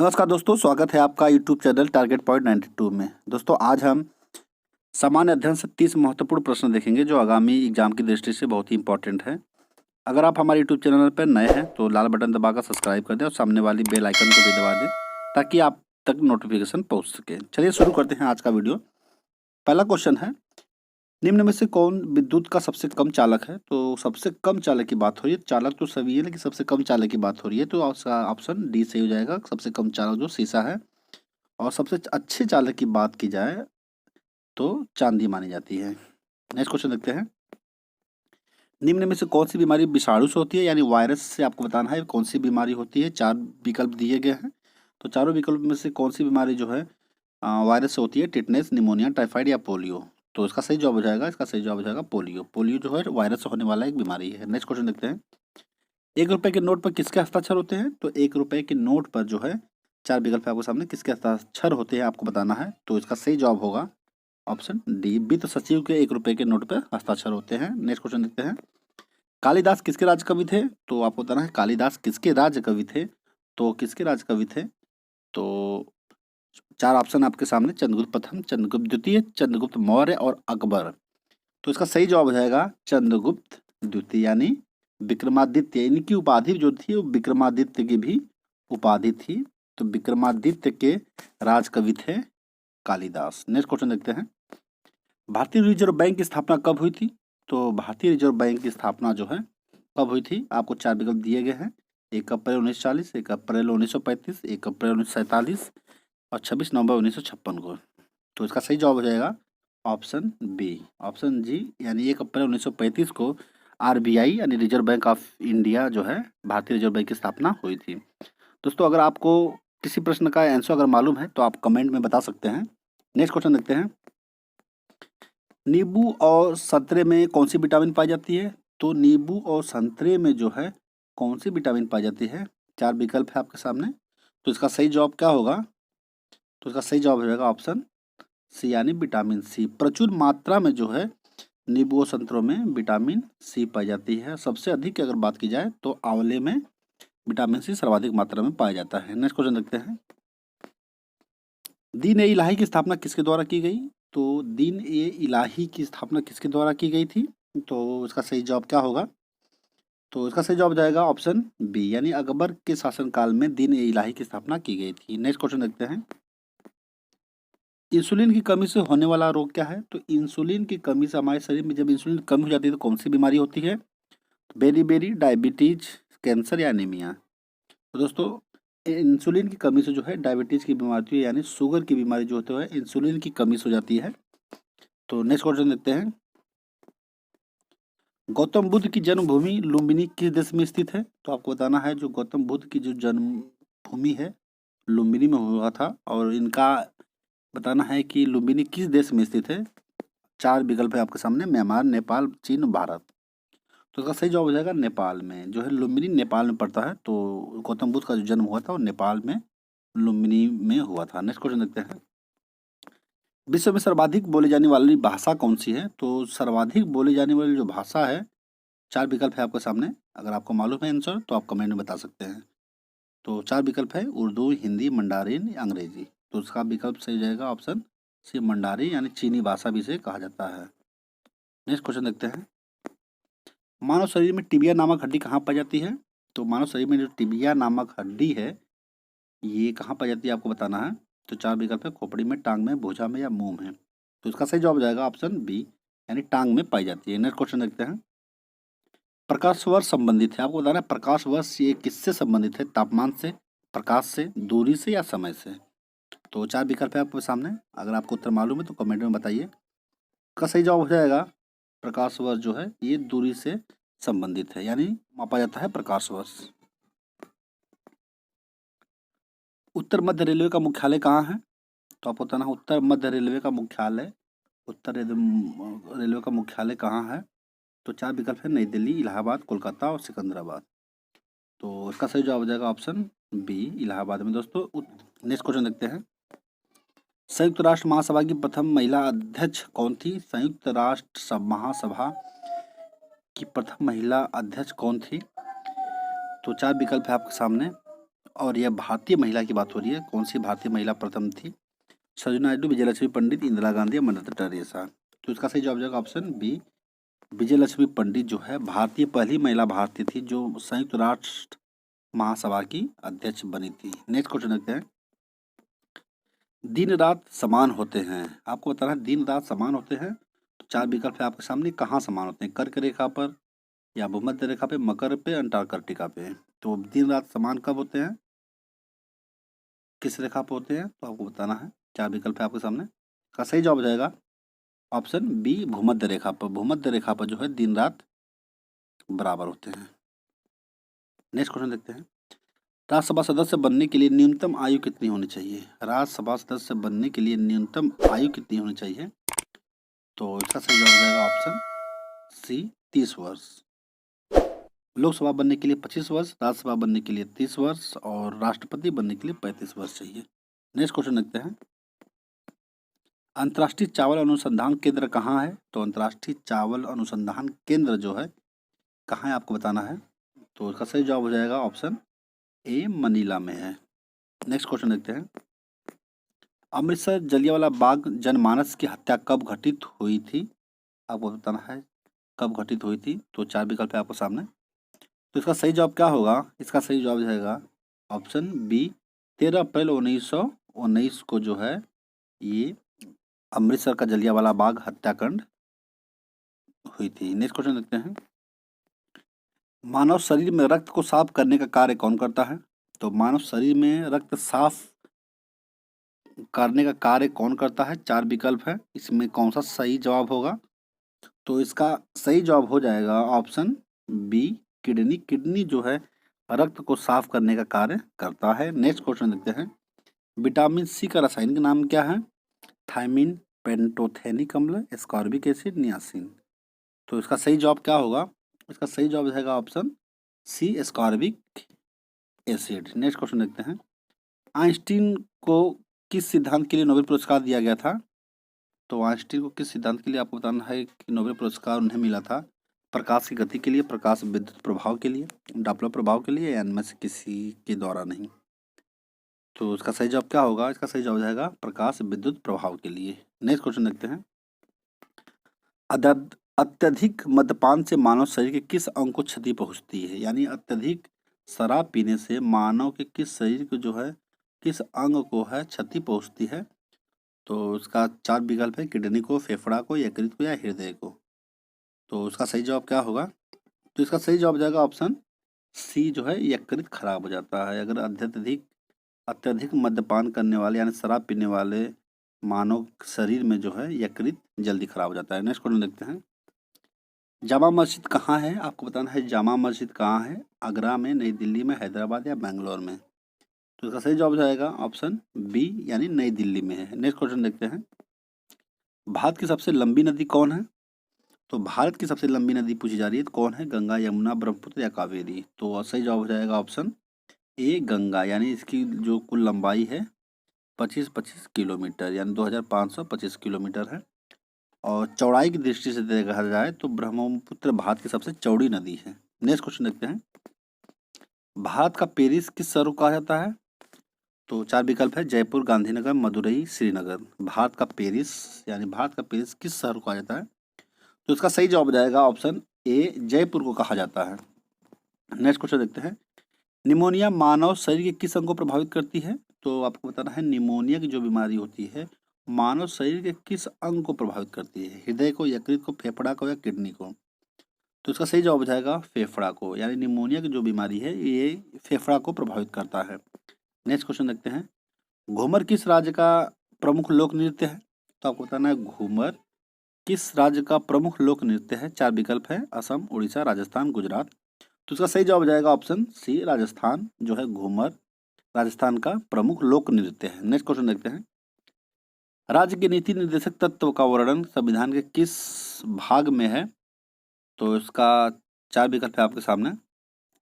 नमस्कार दोस्तों, स्वागत है आपका यूट्यूब चैनल टारगेट पॉइंट 92 में। दोस्तों आज हम सामान्य अध्ययन से 30 महत्वपूर्ण प्रश्न देखेंगे जो आगामी एग्जाम की दृष्टि से बहुत ही इंपॉर्टेंट है। अगर आप हमारे यूट्यूब चैनल पर नए हैं तो लाल बटन दबाकर सब्सक्राइब कर दें और सामने वाली बेल आइकन को भी दबा दें ताकि आप तक नोटिफिकेशन पहुँच सके। चलिए शुरू करते हैं आज का वीडियो। पहला क्वेश्चन है, निम्न में से कौन विद्युत का सबसे कम चालक है? तो सबसे कम चालक की बात हो रही है, चालक तो सभी है लेकिन सबसे कम चालक की बात हो रही है, तो ऑप्शन डी सही हो जाएगा। सबसे कम चालक जो शीशा है। और सबसे अच्छे चालक की बात की जाए तो चांदी मानी जाती है। नेक्स्ट क्वेश्चन देखते हैं, निम्न में से कौन सी बीमारी विषाणु से होती है, यानी वायरस से आपको बताना है कौन सी बीमारी होती है। 4 विकल्प दिए गए हैं, तो चारों विकल्प में से कौन सी बीमारी जो है वायरस से होती है? टिटनेस, निमोनिया, टाइफाइड या पोलियो। तो इसका सही जवाब हो जाएगा, इसका सही जवाब हो जाएगा पोलियो। पोलियो जो है वायरस से होने वाला एक बीमारी है। नेक्स्ट क्वेश्चन देखते हैं, 1 रुपए के नोट पर किसके हस्ताक्षर होते हैं? तो 1 रुपए के नोट पर जो है 4 विकल्प है आपके सामने, किसके हस्ताक्षर होते हैं आपको बताना है। तो इसका सही जवाब होगा ऑप्शन डी, वित्त सचिव के 1 रुपए के नोट पर हस्ताक्षर होते हैं। नेक्स्ट क्वेश्चन देखते हैं, कालिदास किसके राज्य कवि थे? तो आपको बताना है कालिदास किसके राज्य कवि थे। तो किसके राज्य कवि थे? तो 4 ऑप्शन आपके सामने, चंद्रगुप्त प्रथम, चंद्रगुप्त द्वितीय, चंद्रगुप्त मौर्य और अकबर। तो इसका सही जवाब हो जाएगा चंद्रगुप्त द्वितीय, यानी विक्रमादित्य। इनकी उपाधि जो थी वो विक्रमादित्य की भी उपाधि थी। तो विक्रमादित्य के राजकवि थे कालिदास। नेक्स्ट क्वेश्चन देखते हैं, भारतीय रिजर्व बैंक की स्थापना कब हुई थी? तो भारतीय रिजर्व बैंक की स्थापना जो है कब हुई थी? आपको 4 विकल्प दिए गए हैं, 1 अप्रैल 1940, 1 अप्रैल 1935, 1 अप्रैल 1947 और 26 नवंबर 1956 को। तो इसका सही जवाब हो जाएगा ऑप्शन बी, ऑप्शन जी, यानी 1 अप्रैल 1935 को आरबीआई यानी रिजर्व बैंक ऑफ इंडिया जो है भारतीय रिजर्व बैंक की स्थापना हुई थी। दोस्तों अगर आपको किसी प्रश्न का आंसर अगर मालूम है तो आप कमेंट में बता सकते हैं। नेक्स्ट क्वेश्चन देखते हैं, नींबू और संतरे में कौन सी विटामिन पाई जाती है? तो नींबू और संतरे में जो है कौन सी विटामिन पाई जाती है? 4 विकल्प है आपके सामने, तो इसका सही जवाब क्या होगा? तो इसका सही जवाब हो जाएगा ऑप्शन सी, यानी विटामिन सी। प्रचुर मात्रा में जो है नींबू और संतरों में विटामिन सी पाई जाती है। सबसे अधिक अगर बात की जाए तो आंवले में विटामिन सी सर्वाधिक मात्रा में पाया जाता है। नेक्स्ट क्वेश्चन देखते हैं, दीन ए इलाही की स्थापना किसके द्वारा की गई? तो दीन ए इलाही की स्थापना किसके द्वारा की गई थी? तो इसका सही जवाब क्या होगा? तो इसका सही जवाब जाएगा ऑप्शन बी, यानी अकबर के शासनकाल में दीन ए इलाही की स्थापना की गई थी। नेक्स्ट क्वेश्चन देखते हैं, इंसुलिन की कमी से होने वाला रोग क्या है? तो इंसुलिन की कमी से हमारे शरीर में जब इंसुलिन कम हो जाती है तो कौन सी बीमारी होती है? बेरी डायबिटीज, कैंसर या एनीमिया। तो दोस्तों इंसुलिन की कमी से जो है डायबिटीज की बीमारी होती है, यानी शुगर की बीमारी जो होती है इंसुलिन की कमी से हो जाती है। तो नेक्स्ट क्वेश्चन देखते हैं, गौतम बुद्ध की जन्मभूमि लुम्बिनी किस देश में स्थित है? तो आपको बताना है जो गौतम बुद्ध की जो जन्मभूमि है लुम्बिनी में हुआ था, और इनका बताना है कि लुम्बिनी किस देश में स्थित है। 4 विकल्प है आपके सामने, म्यांमार, नेपाल, चीन, भारत। तो इसका सही जवाब हो जाएगा नेपाल में, जो है लुम्बिनी नेपाल में पड़ता है। तो गौतम बुद्ध का जो जन्म हुआ था वो नेपाल में लुम्बिनी में हुआ था। नेक्स्ट क्वेश्चन देखते हैं, विश्व में सर्वाधिक बोली जाने वाली भाषा कौन सी है? तो सर्वाधिक बोली जाने वाली जो भाषा है, 4 विकल्प है आपके सामने, अगर आपको मालूम है आंसर तो आप कमेंट में बता सकते हैं। तो 4 विकल्प है, उर्दू, हिंदी, मंडारिन, अंग्रेजी। तो उसका विकल्प सही हो जाएगा ऑप्शन सी, मंडारी, यानी चीनी भाषा भी इसे कहा जाता है। नेक्स्ट क्वेश्चन देखते हैं, मानव शरीर में टिबिया नामक हड्डी कहाँ पाई जाती है? तो मानव शरीर में जो टिबिया नामक हड्डी है ये कहाँ पाई जाती है आपको बताना है। तो 4 विकल्प है, खोपड़ी में, टांग में, भुजा में या मुंह में। तो इसका सही जवाब हो जाएगा ऑप्शन बी, यानी टांग में पाई जाती है। नेक्स्ट क्वेश्चन देखते हैं, प्रकाश वर्ष संबंधित है, आपको बताना है प्रकाश वर्ष ये किससे संबंधित है? तापमान से, प्रकाश से, दूरी से या समय से। तो 4 विकल्प है आपके सामने, अगर आपको उत्तर मालूम है तो कमेंट में बताइए। इसका सही जवाब हो जाएगा प्रकाश वर्ष जो है ये दूरी से संबंधित है, यानी मापा जाता है प्रकाश वर्ष। उत्तर मध्य रेलवे का मुख्यालय कहाँ है? तो आपको बताना है उत्तर मध्य रेलवे का मुख्यालय, उत्तर रेलवे का मुख्यालय कहाँ है? तो 4 विकल्प है, नई दिल्ली, इलाहाबाद, कोलकाता और सिकंदराबाद। तो इसका सही जवाब हो जाएगा ऑप्शन बी, इलाहाबाद में। दोस्तों नेक्स्ट क्वेश्चन देखते हैं, संयुक्त राष्ट्र महासभा की प्रथम महिला अध्यक्ष कौन थी? संयुक्त राष्ट्र महासभा की प्रथम महिला अध्यक्ष कौन थी? तो 4 विकल्प है आपके सामने, और यह भारतीय महिला की बात हो रही है। कौन सी भारतीय महिला प्रथम थी? सरोजिनी नायडू, विजयलक्ष्मी पंडित, इंदिरा गांधी या मदर टेरेसा। तो इसका सही जवाब हो जाएगा ऑप्शन बी, विजयलक्ष्मी पंडित जो है भारतीय पहली महिला भारतीय थी जो संयुक्त राष्ट्र महासभा की अध्यक्ष बनी थी। नेक्स्ट क्वेश्चन देखते हैं। दिन रात समान होते हैं, आपको बताना है दिन रात समान होते हैं। तो चार विकल्प है आपके सामने, कहाँ समान होते हैं? कर्क रेखा पर, या भूमध्य रेखा पे, मकर पे, अंटार्कटिका पे। तो दिन रात समान कब होते हैं, किस रेखा पे होते हैं? तो आपको बताना है। चार विकल्प है आपके सामने, का सही जवाब हो जाएगा ऑप्शन बी, भूमध्य रेखा पर। भूमध्य रेखा पर जो है दिन रात बराबर होते हैं। नेक्स्ट क्वेश्चन देखते हैं। राज्यसभा सदस्य बनने के लिए न्यूनतम आयु कितनी होनी चाहिए? राज्यसभा सदस्य बनने के लिए न्यूनतम आयु कितनी होनी चाहिए? तो इसका सही जवाब हो जाएगा ऑप्शन सी, 30 वर्ष। लोकसभा बनने के लिए 25 वर्ष, राज्यसभा बनने के लिए 30 वर्ष और राष्ट्रपति बनने के लिए 35 वर्ष चाहिए। नेक्स्ट क्वेश्चन देखते हैं। अंतर्राष्ट्रीय चावल अनुसंधान केंद्र कहाँ है? तो अंतर्राष्ट्रीय चावल अनुसंधान केंद्र जो है कहाँ है आपको बताना है। तो इसका सही जवाब हो जाएगा ऑप्शन ए, मनीला में है। नेक्स्ट क्वेश्चन देखते हैं। अमृतसर जलियांवाला बाग जनमानस की हत्या कब घटित हुई थी? आपको बताना है कब घटित हुई थी। तो चार विकल्प है आपको सामने। तो इसका सही जवाब क्या होगा? इसका सही जवाब हो जाएगा ऑप्शन बी, 13 अप्रैल 1919 को जो है ये अमृतसर का जलियांवाला बाग हत्याकांड हुई थी। नेक्स्ट क्वेश्चन देखते हैं। मानव शरीर में रक्त को साफ करने का कार्य कौन करता है? तो मानव शरीर में रक्त साफ करने का कार्य कौन करता है? चार विकल्प है, इसमें कौन सा सही जवाब होगा? तो इसका सही जवाब हो जाएगा ऑप्शन बी, किडनी। किडनी जो है रक्त को साफ करने का कार्य करता है। नेक्स्ट क्वेश्चन देखते हैं। विटामिन सी का रासायनिक नाम क्या है? थायमिन, पेंटोथेनिक अम्ल, एस्कॉर्बिक एसिड, नियासिन। तो इसका सही जवाब क्या होगा? इसका सही जवाब रहेगा option C, ascorbic acid. Next question देखते हैं। आइंस्टीन को किस सिद्धांत के लिए नोबेल पुरस्कार दिया गया था? तो आइंस्टीन को किस सिद्धांत के लिए आपको बताना है कि नोबेल पुरस्कार उन्हें मिला था? प्रकाश की गति के लिए, प्रकाश विद्युत प्रभाव के लिए, डॉपलर प्रभाव के लिए, या इनमें से किसी के द्वारा नहीं। तो इसका सही जवाब क्या होगा? इसका सही जवाब जाएगा प्रकाश विद्युत प्रभाव के लिए। नेक्स्ट क्वेश्चन देखते हैं। अत्यधिक मद्यपान से मानव शरीर के किस अंग को क्षति पहुंचती है? यानी अत्यधिक शराब पीने से मानव के किस शरीर को जो है किस अंग को है क्षति पहुंचती है? तो इसका चार विकल्प है, किडनी को, फेफड़ा को, यकृत को या हृदय को। तो उसका सही जवाब क्या होगा? तो इसका सही जवाब जाएगा ऑप्शन सी, जो है यकृत खराब हो जाता है अगर अत्यधिक मद्यपान करने वाले यानी शराब पीने वाले मानव शरीर में जो है यकृत जल्दी खराब हो जाता है। नेक्स्ट क्वेश्चन देखते हैं। जामा मस्जिद कहाँ है? आपको बताना है जामा मस्जिद कहाँ है? आगरा में, नई दिल्ली में, हैदराबाद या बेंगलोर में। तो इसका सही जवाब हो जाएगा ऑप्शन बी, यानी नई दिल्ली में है। नेक्स्ट क्वेश्चन देखते हैं। भारत की सबसे लंबी नदी कौन है? तो भारत की सबसे लंबी नदी पूछी जा रही है तो कौन है? गंगा, यमुना, ब्रह्मपुत्र या कावेरी। तो सही जवाब हो जाएगा ऑप्शन ए, गंगा। यानी इसकी जो कुल लंबाई है 25 किलोमीटर, यानी 2525 किलोमीटर है। और चौड़ाई की दृष्टि से देखा जाए तो ब्रह्मपुत्र भारत की सबसे चौड़ी नदी है। नेक्स्ट क्वेश्चन देखते हैं। भारत का पेरिस किस शहर को कहा जाता है? तो चार विकल्प है, जयपुर, गांधीनगर, मदुरई, श्रीनगर। भारत का पेरिस यानी भारत का पेरिस किस शहर को कहा जाता है? तो इसका सही जवाब हो जाएगा ऑप्शन ए, जयपुर को कहा जाता है। नेक्स्ट क्वेश्चन देखते हैं। निमोनिया मानव शरीर के किस अंग को प्रभावित करती है? तो आपको बताना है निमोनिया की जो बीमारी होती है मानव शरीर के किस अंग को प्रभावित करती है? हृदय को, यकृत को, फेफड़ा को या किडनी को। तो इसका सही जवाब हो जाएगा फेफड़ा को, यानी निमोनिया की जो बीमारी है ये फेफड़ा को प्रभावित करता है। नेक्स्ट क्वेश्चन देखते हैं। घूमर किस राज्य का प्रमुख लोक नृत्य है? तो आपको बताना है घूमर किस राज्य का प्रमुख लोक नृत्य है? चार विकल्प है, असम, उड़ीसा, राजस्थान, गुजरात। तो इसका सही जवाब हो जाएगा ऑप्शन सी, राजस्थान। जो है घूमर राजस्थान का प्रमुख लोक नृत्य है। नेक्स्ट क्वेश्चन देखते हैं। राज्य के नीति निर्देशक तत्व का वर्णन संविधान के किस भाग में है? तो इसका चार विकल्प है आपके सामने,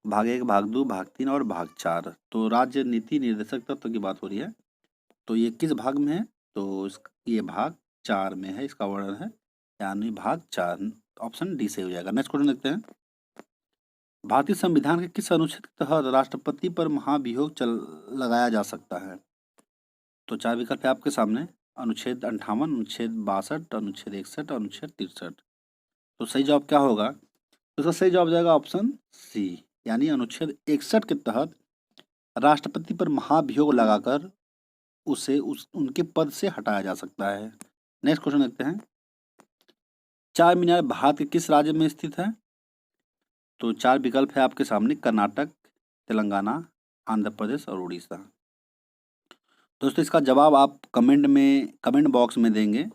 भाग 1, भाग 2, भाग 3 और भाग 4। तो राज्य नीति निर्देशक तत्व की बात हो रही है, तो ये किस भाग में है? तो ये भाग 4 में है, इसका वर्णन है, यानी भाग 4। ऑप्शन डी से हो जाएगा। नेक्स्ट क्वेश्चन देखते हैं। भारतीय संविधान के किस अनुच्छेद के तहत राष्ट्रपति पर महाभियोग लगाया जा सकता है? तो 4 विकल्प है आपके सामने। अनुच्छेद 58, अनुच्छेद 62, अनुच्छेद 61, अनुच्छेद 63। तो सही जवाब क्या होगा? तो इसका सही जवाब जाएगा ऑप्शन सी, यानी अनुच्छेद 61 के तहत राष्ट्रपति पर महाभियोग लगाकर उसे उनके पद से हटाया जा सकता है। नेक्स्ट क्वेश्चन देखते हैं। चार मीनार भारत के किस राज्य में स्थित है? तो 4 विकल्प है आपके सामने। कर्नाटक, तेलंगाना, आंध्र प्रदेश और उड़ीसा। दोस्तों इसका जवाब आप कमेंट बॉक्स में देंगे।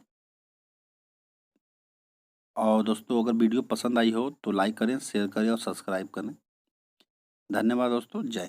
और दोस्तों अगर वीडियो पसंद आई हो तो लाइक करें, शेयर करें और सब्सक्राइब करें। धन्यवाद दोस्तों। जय